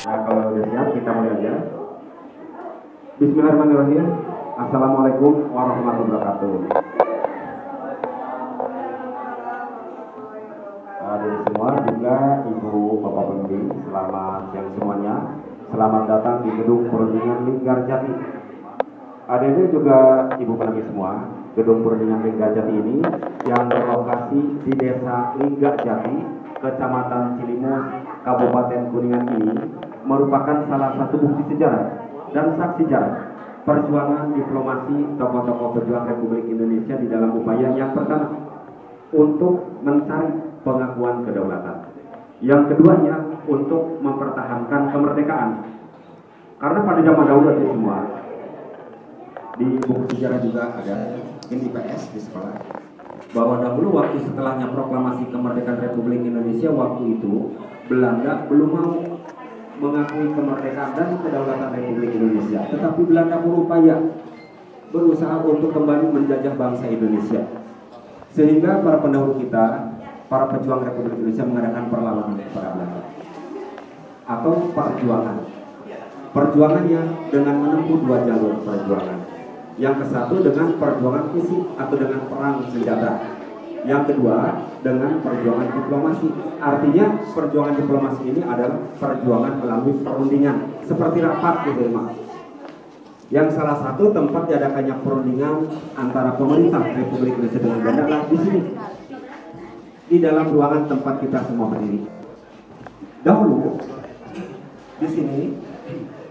Nah, kalau udah siap, kita mulai aja. Bismillahirrahmanirrahim. Assalamualaikum warahmatullahi wabarakatuh. Dari semua juga Ibu Bapak Pembimbing, selamat siang semuanya. Selamat datang di Gedung Perundingan Linggarjati. Ada juga Ibu Penami semua. Gedung Perundingan Linggarjati ini yang berlokasi di Desa Linggarjati, Kecamatan Cilimus, Kabupaten Kuningan ini merupakan salah satu bukti sejarah dan saksi sejarah perjuangan diplomasi tokoh-tokoh pejuang Republik Indonesia di dalam upaya yang pertama untuk mencari pengakuan kedaulatan, yang keduanya untuk mempertahankan kemerdekaan. Karena pada zaman dahulu itu semua di buku sejarah juga ada di IPS di sekolah bahwa dahulu waktu setelahnya proklamasi kemerdekaan Republik Indonesia, waktu itu Belanda belum mau mengakui kemerdekaan dan kedaulatan Republik Indonesia, tetapi Belanda berusaha untuk kembali menjajah bangsa Indonesia, sehingga para pendahulu kita, para pejuang Republik Indonesia mengadakan perlawanan kepada Belanda atau perjuangannya dengan menempuh dua jalur perjuangan. Yang kesatu dengan perjuangan fisik atau dengan perang senjata, yang kedua dengan perjuangan diplomasi. Artinya perjuangan diplomasi ini adalah perjuangan melalui perundingan seperti rapat gitu ya, yang salah satu tempat diadakannya perundingan antara pemerintah Republik Indonesia dengan Belanda adalah di sini, di dalam ruangan tempat kita semua berdiri. Dahulu di sini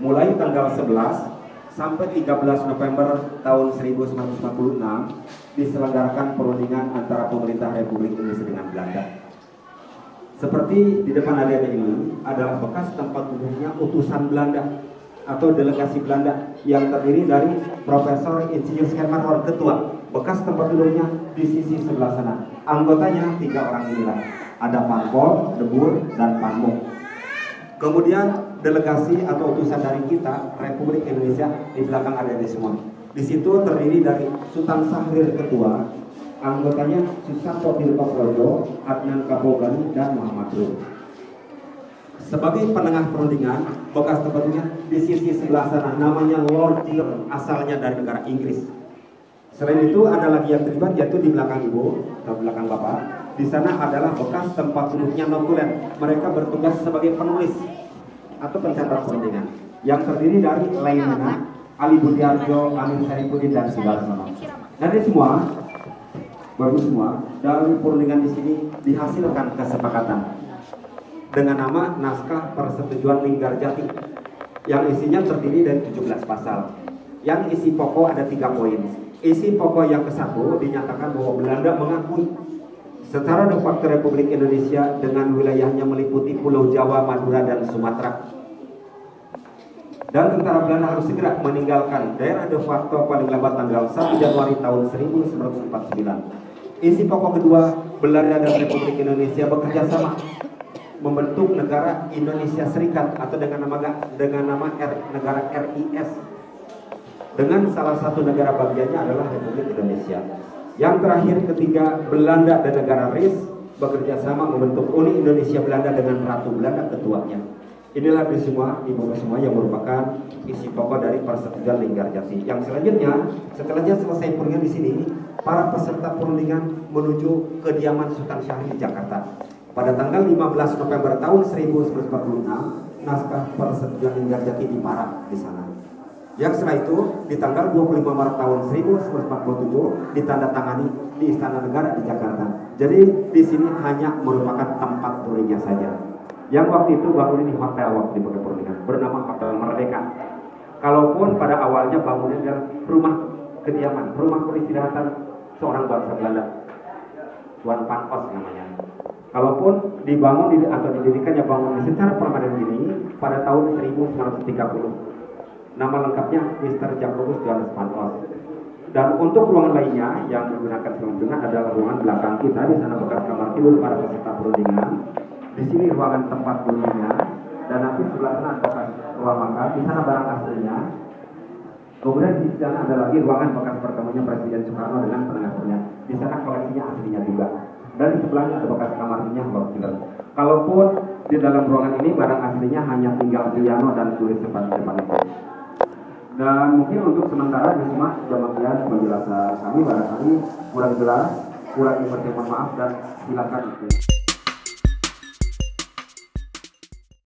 mulai tanggal 11 sampai 13 November tahun 1946 diselenggarakan perundingan antara pemerintah Republik Indonesia dengan Belanda. Seperti di depan adik-adik ini adalah bekas tempat duduknya utusan Belanda atau delegasi Belanda yang terdiri dari Profesor Insinyur Herman Ketua. Bekas tempat duduknya di sisi sebelah sana. Anggotanya 3 orang inilah. Ada Panpol, Debur, dan Panmuk. Kemudian delegasi atau utusan dari kita Republik Indonesia di belakang ada di semua. Di situ terdiri dari Sultan Syahrir Ketua, anggotanya Susanto Dirgaplojo, Adnan Kabogani, dan Muhammad Rum. Sebagai penengah perundingan, bekas tempatnya di sisi sebelah sana namanya Lord Dillon, asalnya dari negara Inggris. Selain itu ada lagi yang terlibat yaitu di belakang ibu atau belakang bapak. Di sana adalah bekas tempat duduknya notulen. Mereka bertugas sebagai penulis atau pencatat perundingan yang terdiri dari Lainana, Ali Budiarjo, Amin Saripudin, dan Sudarsono. Dari semua, bagus semua, dari perundingan di sini dihasilkan kesepakatan dengan nama Naskah Persetujuan Linggarjati yang isinya terdiri dari 17 pasal. Yang isi pokok ada 3 poin. Isi pokok yang ke-1 dinyatakan bahwa Belanda mengakui secara de facto Republik Indonesia dengan wilayahnya meliputi Pulau Jawa, Madura, dan Sumatera. Dan tentara Belanda harus segera meninggalkan daerah de facto paling lambat tanggal 1 Januari tahun 1949. Isi pokok kedua, Belanda dan Republik Indonesia bekerja sama membentuk negara Indonesia Serikat atau dengan nama negara RIS. Dengan salah satu negara bagiannya adalah Republik Indonesia. Yang terakhir ketiga, Belanda dan negara RIS bekerja sama membentuk Uni Indonesia Belanda dengan Ratu Belanda ketuanya. Inilah di semua ibu semua yang merupakan isi pokok dari Persetujuan Linggarjati. Yang selanjutnya, setelahnya selesai perundingan di sini, para peserta perundingan menuju kediaman Sultan Syahrir di Jakarta. Pada tanggal 15 November tahun 1946, naskah Persetujuan Linggarjati diparaf di sana. Yang setelah itu di tanggal 25 Maret tahun 1947 ditandatangani di Istana Negara di Jakarta. Jadi di sini hanya merupakan tempat perundingan saja. Yang waktu itu bangunin di hotel waktu di perundingan bernama Hotel Merdeka. Kalaupun pada awalnya bangunnya adalah rumah kediaman, rumah peristirahatan seorang bangsa Belanda, Tuan Pankos namanya. Kalaupun dibangun atau didirikannya bangunan secara permanen ini pada tahun 1930. Nama lengkapnya Mr. Jacobus Johannes Pankos. Dan untuk ruangan lainnya yang digunakan sebelumnya adalah ruangan belakang kita. Di sana bekas kamar tidur para peserta perundingan. Di sini ruangan tempat duduknya. Dan nanti sebelah sana bekas ruang makan. Di sana barang aslinya. Kemudian di sana ada lagi ruangan bekas pertemuannya Presiden Soekarno dengan penengahnya. Di sana koleksinya aslinya juga. Dan di sebelahnya ada bekas kamarnya Lord Dillon. Kalaupun di dalam ruangan ini barang aslinya hanya tinggal piano dan tulis depan-depan itu. Dan mungkin untuk sementara disimak demikian penjelasan kami, barangkali kurang jelas, kurang seperti mohon maaf dan silakan.